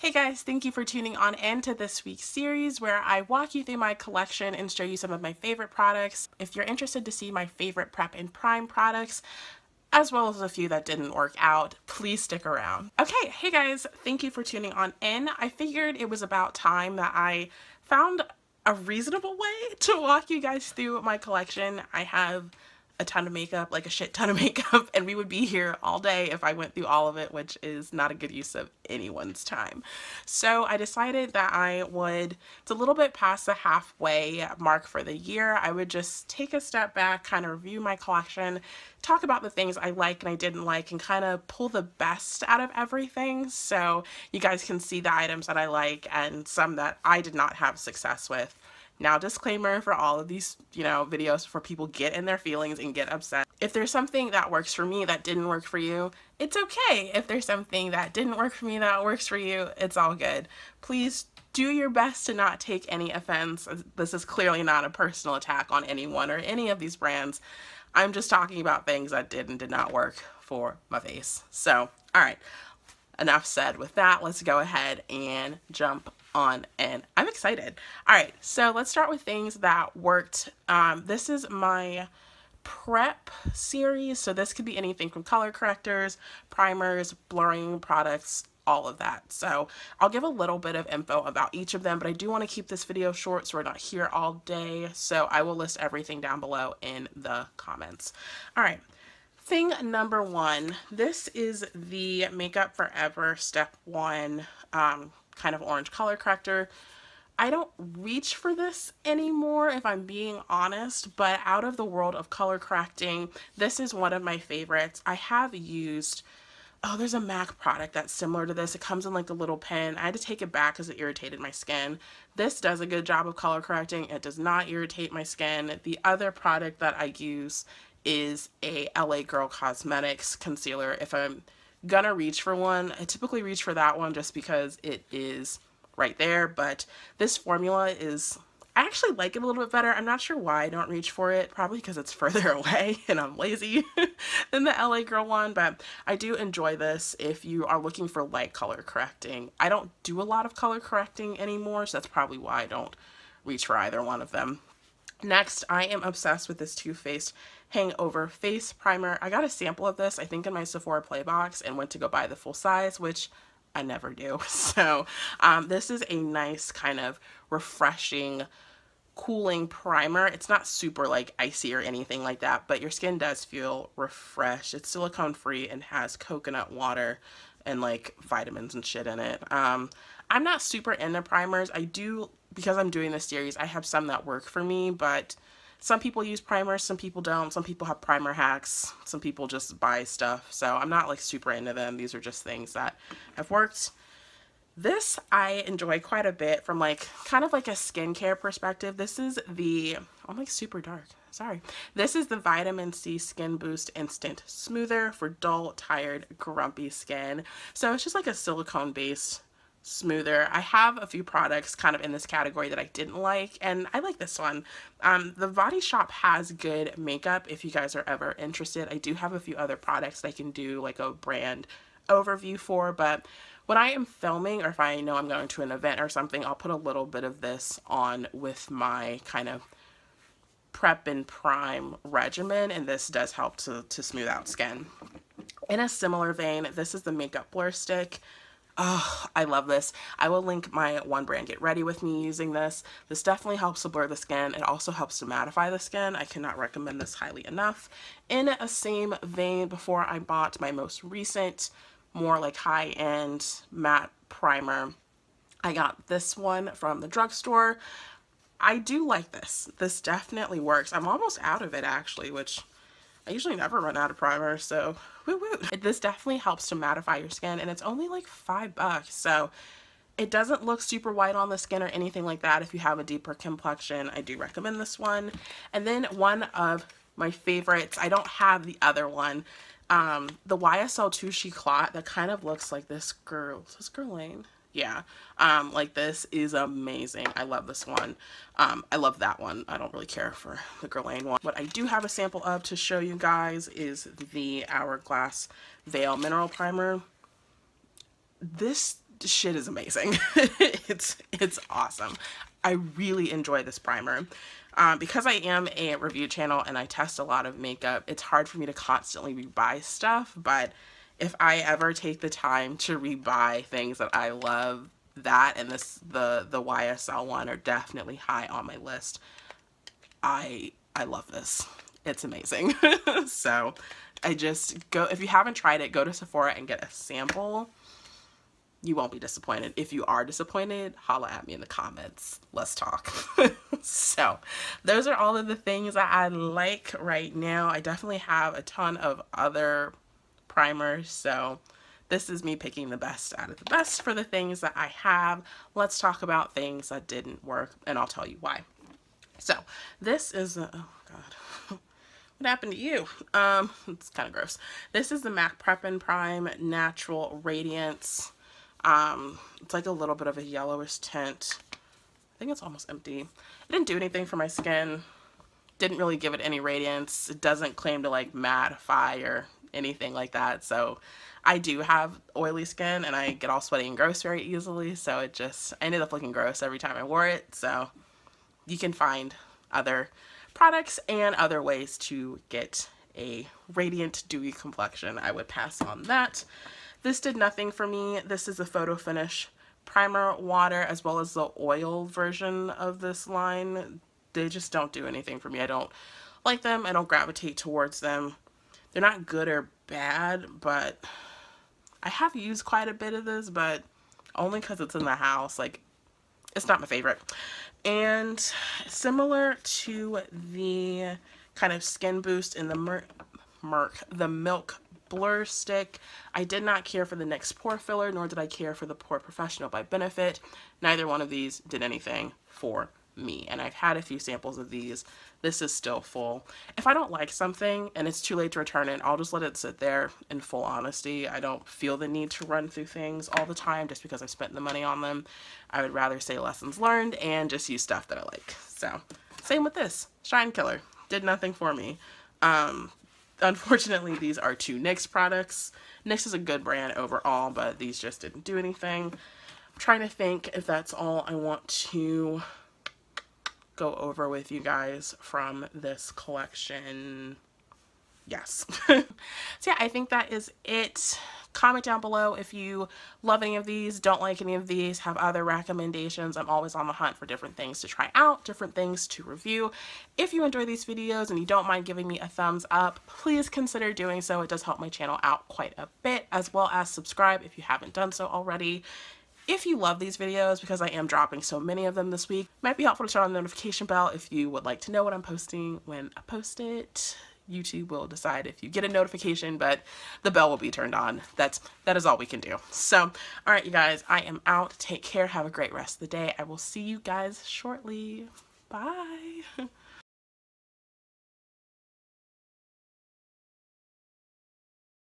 Hey guys, thank you for tuning on in to this week's series where I walk you through my collection and show you some of my favorite products. If you're interested to see my favorite prep and prime products, as well as a few that didn't work out, please stick around. Okay, hey guys, thank you for tuning on in. I figured it was about time that I found a reasonable way to walk you guys through my collection. I have a ton of makeup, like a shit ton of makeup, and we would be here all day if I went through all of it, which is not a good use of anyone's time. So I decided that it's a little bit past the halfway mark for the year, I would just take a step back, kind of review my collection, talk about the things I like and I didn't like, and kind of pull the best out of everything so you guys can see the items that I like and some that I did not have success with. Now, disclaimer for all of these, videos before people get in their feelings and get upset. If there's something that works for me that didn't work for you, it's okay. If there's something that didn't work for me that works for you, it's all good. Please do your best to not take any offense. This is clearly not a personal attack on anyone or any of these brands. I'm just talking about things that did and did not work for my face. So, all right. Enough said with that. Let's go ahead and jump on in. I'm excited. All right, so let's start with things that worked. This is my prep series, so this could be anything from color correctors, primers, blurring products, all of that. So I'll give a little bit of info about each of them, but I do want to keep this video short so we're not here all day. So I will list everything down below in the comments. All right. Thing number one, this is the Makeup Forever Step 1 kind of orange color corrector. I don't reach for this anymore if I'm being honest, but out of the world of color correcting, this is one of my favorites. I have used, there's a MAC product that's similar to this. It comes in like a little pen. I had to take it back because it irritated my skin. This does a good job of color correcting. It does not irritate my skin. The other product that I use is a LA Girl Cosmetics concealer. If I'm gonna reach for one, I typically reach for that one just because it is right there, but this formula is, I actually like it a little bit better. I'm not sure why I don't reach for it, probably because it's further away and I'm lazy than the LA Girl one, but I do enjoy this if you are looking for light color correcting. I don't do a lot of color correcting anymore, so that's probably why I don't reach for either one of them. Next, I am obsessed with this Too Faced Hangover Face Primer. I got a sample of this, I think, in my Sephora Play box and went to go buy the full size, which I never do. So this is a nice kind of refreshing, cooling primer. It's not super like icy or anything like that, but your skin does feel refreshed. It's silicone free and has coconut water and like vitamins and shit in it. I'm not super into primers. I do, because I'm doing this series, I have some that work for me, but some people use primers, some people don't. Some people have primer hacks. Some people just buy stuff. So I'm not like super into them. These are just things that have worked. This I enjoy quite a bit from like kind of like a skincare perspective. This is the, I'm like super dark. Sorry. This is the Vitamin C Skin Boost Instant Smoother for dull, tired, grumpy skin. So it's just like a silicone based smoother. I have a few products kind of in this category that I didn't like, and I like this one. The Body Shop has good makeup if you guys are ever interested. I do have a few other products that I can do like a brand overview for, but when I am filming or if I know I'm going to an event or something, I'll put a little bit of this on with my kind of prep and prime regimen, and this does help to smooth out skin. In a similar vein, this is the Makeup Blur Stick. Oh, I love this. I will link my One Brand Get Ready With Me using this. This definitely helps to blur the skin. It also helps to mattify the skin. I cannot recommend this highly enough. In a same vein, before I bought my most recent, more like high-end matte primer, I got this one from the drugstore. I do like this. This definitely works. I'm almost out of it actually, which I usually never run out of primer, so woo woo. This definitely helps to mattify your skin, and it's only like $5, so it doesn't look super white on the skin or anything like that. If you have a deeper complexion, I do recommend this one. And then one of my favorites, I don't have the other one, the YSL Touche Clot that kind of looks like this girl. Is this Guerlain? Yeah, like this is amazing. I love this one. I love that one. I don't really care for the Guerlain one. What I do have a sample of to show you guys is the Hourglass Veil Mineral Primer. This shit is amazing. It's awesome. I really enjoy this primer. Because I am a review channel and I test a lot of makeup, it's hard for me to constantly rebuy stuff, but if I ever take the time to rebuy things that I love, that and the YSL one are definitely high on my list. I love this. It's amazing. So I just go, if you haven't tried it, go to Sephora and get a sample. You won't be disappointed. If you are disappointed, holla at me in the comments. Let's talk. So those are all of the things that I like right now. I definitely have a ton of other primers, so this is me picking the best out of the best for the things that I have. Let's talk about things that didn't work, and I'll tell you why. So this is oh god, what happened to you? It's kind of gross. This is the MAC Prep and Prime Natural Radiance. It's like a little bit of a yellowish tint. I think it's almost empty. It didn't do anything for my skin. Didn't really give it any radiance. It doesn't claim to like mattify or anything like that. So I do have oily skin and I get all sweaty and gross very easily. So it just, I ended up looking gross every time I wore it. So you can find other products and other ways to get a radiant, dewy complexion. I would pass on that. This did nothing for me. This is a Photo Finish primer water as well as the oil version of this line. They just don't do anything for me. I don't like them. I don't gravitate towards them. They're not good or bad, but I have used quite a bit of this, but only because it's in the house. Like, it's not my favorite. And similar to the kind of skin boost in the Milk Blur Stick, I did not care for the NYX Pore Filler, nor did I care for the Porefessional by Benefit. Neither one of these did anything for me, and I've had a few samples of these. This is still full. If I don't like something and it's too late to return it, I'll just let it sit there in full honesty. I don't feel the need to run through things all the time just because I've spent the money on them. I would rather say lessons learned and just use stuff that I like. So, same with this. Shine Killer. Did nothing for me. Unfortunately, these are two NYX products. NYX is a good brand overall, but these just didn't do anything. I'm trying to think if that's all I want to go over with you guys from this collection. Yes. So yeah, I think that is it. Comment down below if you love any of these, don't like any of these, have other recommendations. I'm always on the hunt for different things to try out, different things to review. If you enjoy these videos and you don't mind giving me a thumbs up, please consider doing so. It does help my channel out quite a bit, as well as subscribe if you haven't done so already. If you love these videos, because I am dropping so many of them this week, it might be helpful to turn on the notification bell if you would like to know what I'm posting when I post it. YouTube will decide if you get a notification, but the bell will be turned on. That is all we can do. So, all right, you guys, I am out. Take care. Have a great rest of the day. I will see you guys shortly. Bye.